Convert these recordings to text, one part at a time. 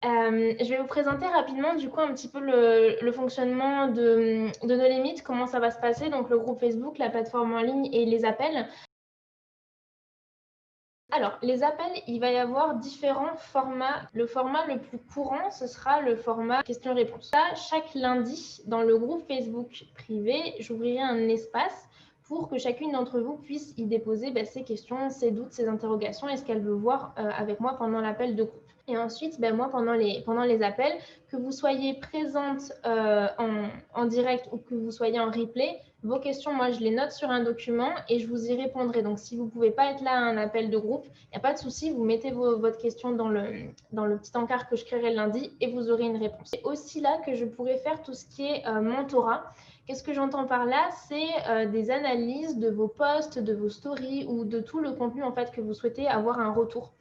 Je vais vous présenter rapidement du coup un petit peu le fonctionnement de nos limites, comment ça va se passer, donc le groupe Facebook, la plateforme en ligne et les appels. Alors, les appels, il va y avoir différents formats. Le format le plus courant, ce sera le format question-réponse. Là, chaque lundi, dans le groupe Facebook privé, j'ouvrirai un espace pour que chacune d'entre vous puisse y déposer ses questions, ses doutes, ses interrogations et ce qu'elle veut voir avec moi pendant l'appel de groupe. Et ensuite, moi, pendant les appels, que vous soyez présente en direct ou que vous soyez en replay, vos questions, moi, je les note sur un document et je vous y répondrai. Donc, si vous ne pouvez pas être là à un appel de groupe, il n'y a pas de souci, vous mettez votre question dans le petit encart que je créerai le lundi et vous aurez une réponse. C'est aussi là que je pourrai faire tout ce qui est mentorat. Qu'est-ce que j'entends par là? C'est des analyses de vos posts, de vos stories ou de tout le contenu en fait que vous souhaitez avoir un retour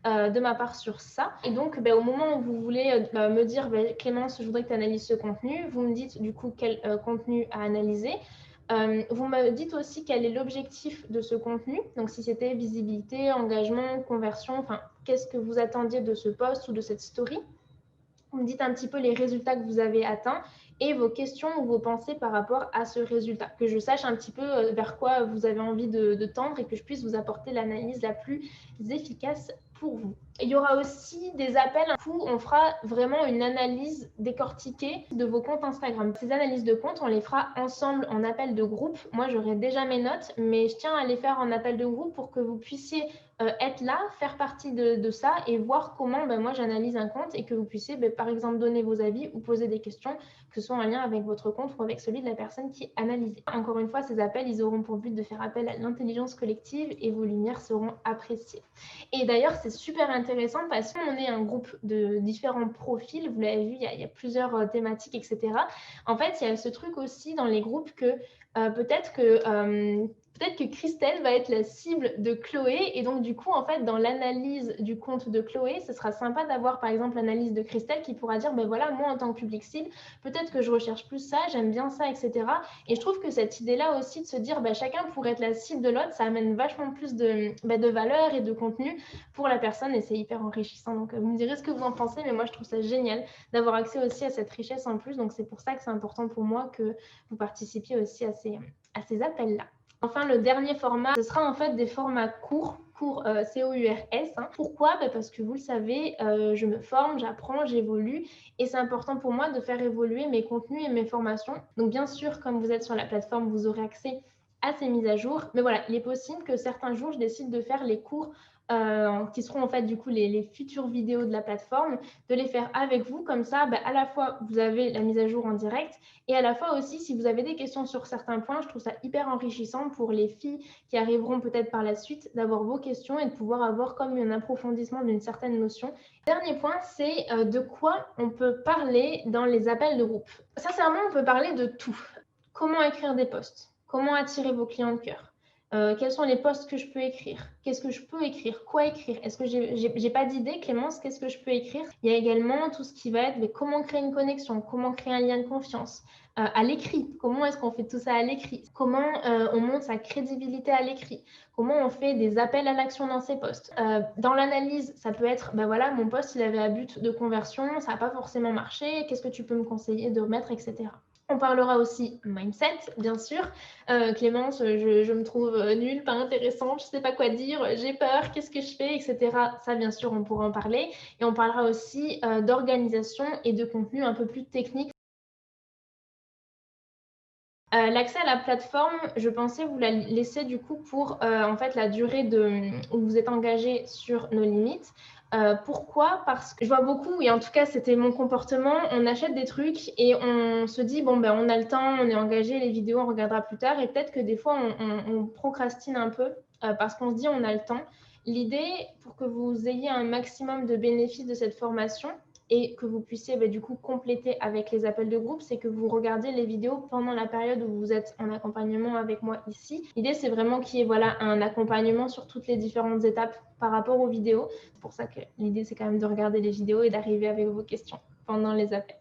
de ma part sur ça. Et donc, au moment où vous voulez me dire, Clémence, je voudrais que tu analyses ce contenu, vous me dites du coup quel contenu à analyser. Vous me dites aussi quel est l'objectif de ce contenu. Donc, si c'était visibilité, engagement, conversion, enfin, qu'est-ce que vous attendiez de ce post ou de cette story. Vous me dites un petit peu les résultats que vous avez atteints et vos questions ou vos pensées par rapport à ce résultat. Que je sache un petit peu vers quoi vous avez envie de tendre et que je puisse vous apporter l'analyse la plus efficace pour vous. Il y aura aussi des appels où on fera vraiment une analyse décortiquée de vos comptes Instagram. Ces analyses de comptes, on les fera ensemble en appel de groupe. Moi, j'aurai déjà mes notes, mais je tiens à les faire en appel de groupe pour que vous puissiez être là, faire partie de ça et voir comment moi j'analyse un compte et que vous puissiez par exemple donner vos avis ou poser des questions que ce soit en lien avec votre compte ou avec celui de la personne qui est analysée. Encore une fois, ces appels, ils auront pour but de faire appel à l'intelligence collective et vos lumières seront appréciées. Et d'ailleurs, c'est super intéressant parce qu'on est un groupe de différents profils, vous l'avez vu, il y a plusieurs thématiques, etc. En fait, il y a ce truc aussi dans les groupes que peut-être que Christelle va être la cible de Chloé et donc du coup en fait dans l'analyse du compte de Chloé ce sera sympa d'avoir par exemple l'analyse de Christelle qui pourra dire voilà moi en tant que public cible peut-être que je recherche plus ça, j'aime bien ça, etc. Et je trouve que cette idée là aussi de se dire chacun pourrait être la cible de l'autre, ça amène vachement plus de valeur et de contenu pour la personne et c'est hyper enrichissant. Donc vous me direz ce que vous en pensez, mais moi je trouve ça génial d'avoir accès aussi à cette richesse en plus, donc c'est pour ça que c'est important pour moi que vous participiez aussi à ces appels-là. Enfin, le dernier format, ce sera en fait des formats courts, COURS. Pourquoi? Parce que vous le savez, je me forme, j'apprends, j'évolue et c'est important pour moi de faire évoluer mes contenus et mes formations. Donc bien sûr, comme vous êtes sur la plateforme, vous aurez accès à ces mises à jour. Mais voilà, il est possible que certains jours, je décide de faire les cours qui seront en fait du coup les futures vidéos de la plateforme, de les faire avec vous. Comme ça, à la fois, vous avez la mise à jour en direct et à la fois aussi, si vous avez des questions sur certains points, je trouve ça hyper enrichissant pour les filles qui arriveront peut-être par la suite d'avoir vos questions et de pouvoir avoir comme un approfondissement d'une certaine notion. Dernier point, c'est de quoi on peut parler dans les appels de groupe. Sincèrement, on peut parler de tout. Comment écrire des posts? Comment attirer vos clients de cœur? Quels sont les posts que je peux écrire? Qu'est-ce que je peux écrire? Quoi écrire? Est-ce que j'ai pas d'idée, Clémence? Qu'est-ce que je peux écrire? Il y a également tout ce qui va être comment créer une connexion, comment créer un lien de confiance à l'écrit. Comment est-ce qu'on fait tout ça à l'écrit? Comment on monte sa crédibilité à l'écrit? Comment on fait des appels à l'action dans ces posts? Dans l'analyse, ça peut être, voilà, mon post, il avait à but de conversion, ça n'a pas forcément marché, qu'est-ce que tu peux me conseiller de remettre, etc. On parlera aussi mindset, bien sûr. Clémence, je me trouve nulle, pas intéressante, je ne sais pas quoi dire, j'ai peur, qu'est-ce que je fais, etc. Ça, bien sûr, on pourra en parler. Et on parlera aussi d'organisation et de contenu un peu plus technique. L'accès à la plateforme, je pensais vous la laisser du coup pour en fait la durée où vous êtes engagé sur nos limites. Pourquoi? Parce que je vois beaucoup, et en tout cas c'était mon comportement, on achète des trucs et on se dit on a le temps, on est engagé, les vidéos on regardera plus tard et peut-être que des fois on procrastine un peu parce qu'on se dit on a le temps. L'idée pour que vous ayez un maximum de bénéfices de cette formation, et que vous puissiez du coup compléter avec les appels de groupe, c'est que vous regardiez les vidéos pendant la période où vous êtes en accompagnement avec moi ici. L'idée, c'est vraiment qu'il y ait un accompagnement sur toutes les différentes étapes par rapport aux vidéos. C'est pour ça que l'idée, c'est quand même de regarder les vidéos et d'arriver avec vos questions pendant les appels.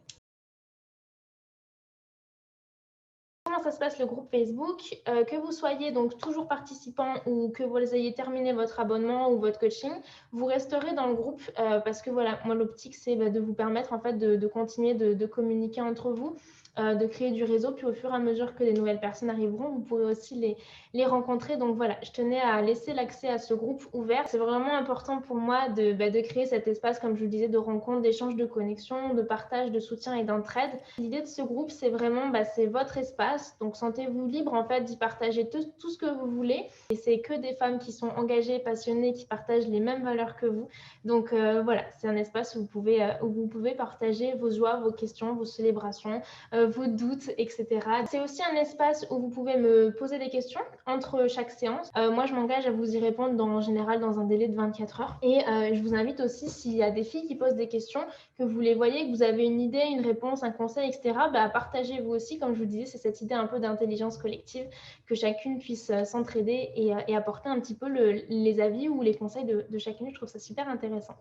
Comment ça se passe le groupe Facebook? Que vous soyez donc toujours participant ou que vous ayez terminé votre abonnement ou votre coaching, vous resterez dans le groupe parce que voilà, moi l'optique c'est de vous permettre en fait de continuer de communiquer entre vous, de créer du réseau, puis au fur et à mesure que des nouvelles personnes arriveront, vous pourrez aussi les rencontrer. Donc voilà, je tenais à laisser l'accès à ce groupe ouvert. C'est vraiment important pour moi de créer cet espace, comme je vous le disais, de rencontre, d'échange, de connexion, de partage, de soutien et d'entraide. L'idée de ce groupe, c'est vraiment, c'est votre espace. Donc sentez-vous libre en fait d'y partager tout ce que vous voulez. Et c'est que des femmes qui sont engagées, passionnées, qui partagent les mêmes valeurs que vous. Donc voilà, c'est un espace où vous pouvez partager vos joies, vos questions, vos célébrations, vos doutes, etc. C'est aussi un espace où vous pouvez me poser des questions entre chaque séance. Moi, je m'engage à vous y répondre en général dans un délai de 24 heures. Et je vous invite aussi, s'il y a des filles qui posent des questions, que vous les voyez, que vous avez une idée, une réponse, un conseil, etc., partagez vous aussi. Comme je vous disais, c'est cette idée un peu d'intelligence collective, que chacune puisse s'entraider et apporter un petit peu les avis ou les conseils de chacune. Je trouve ça super intéressant.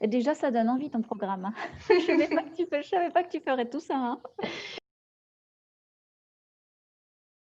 Et déjà, ça donne envie ton programme. Je savais pas que tu ferais tout ça.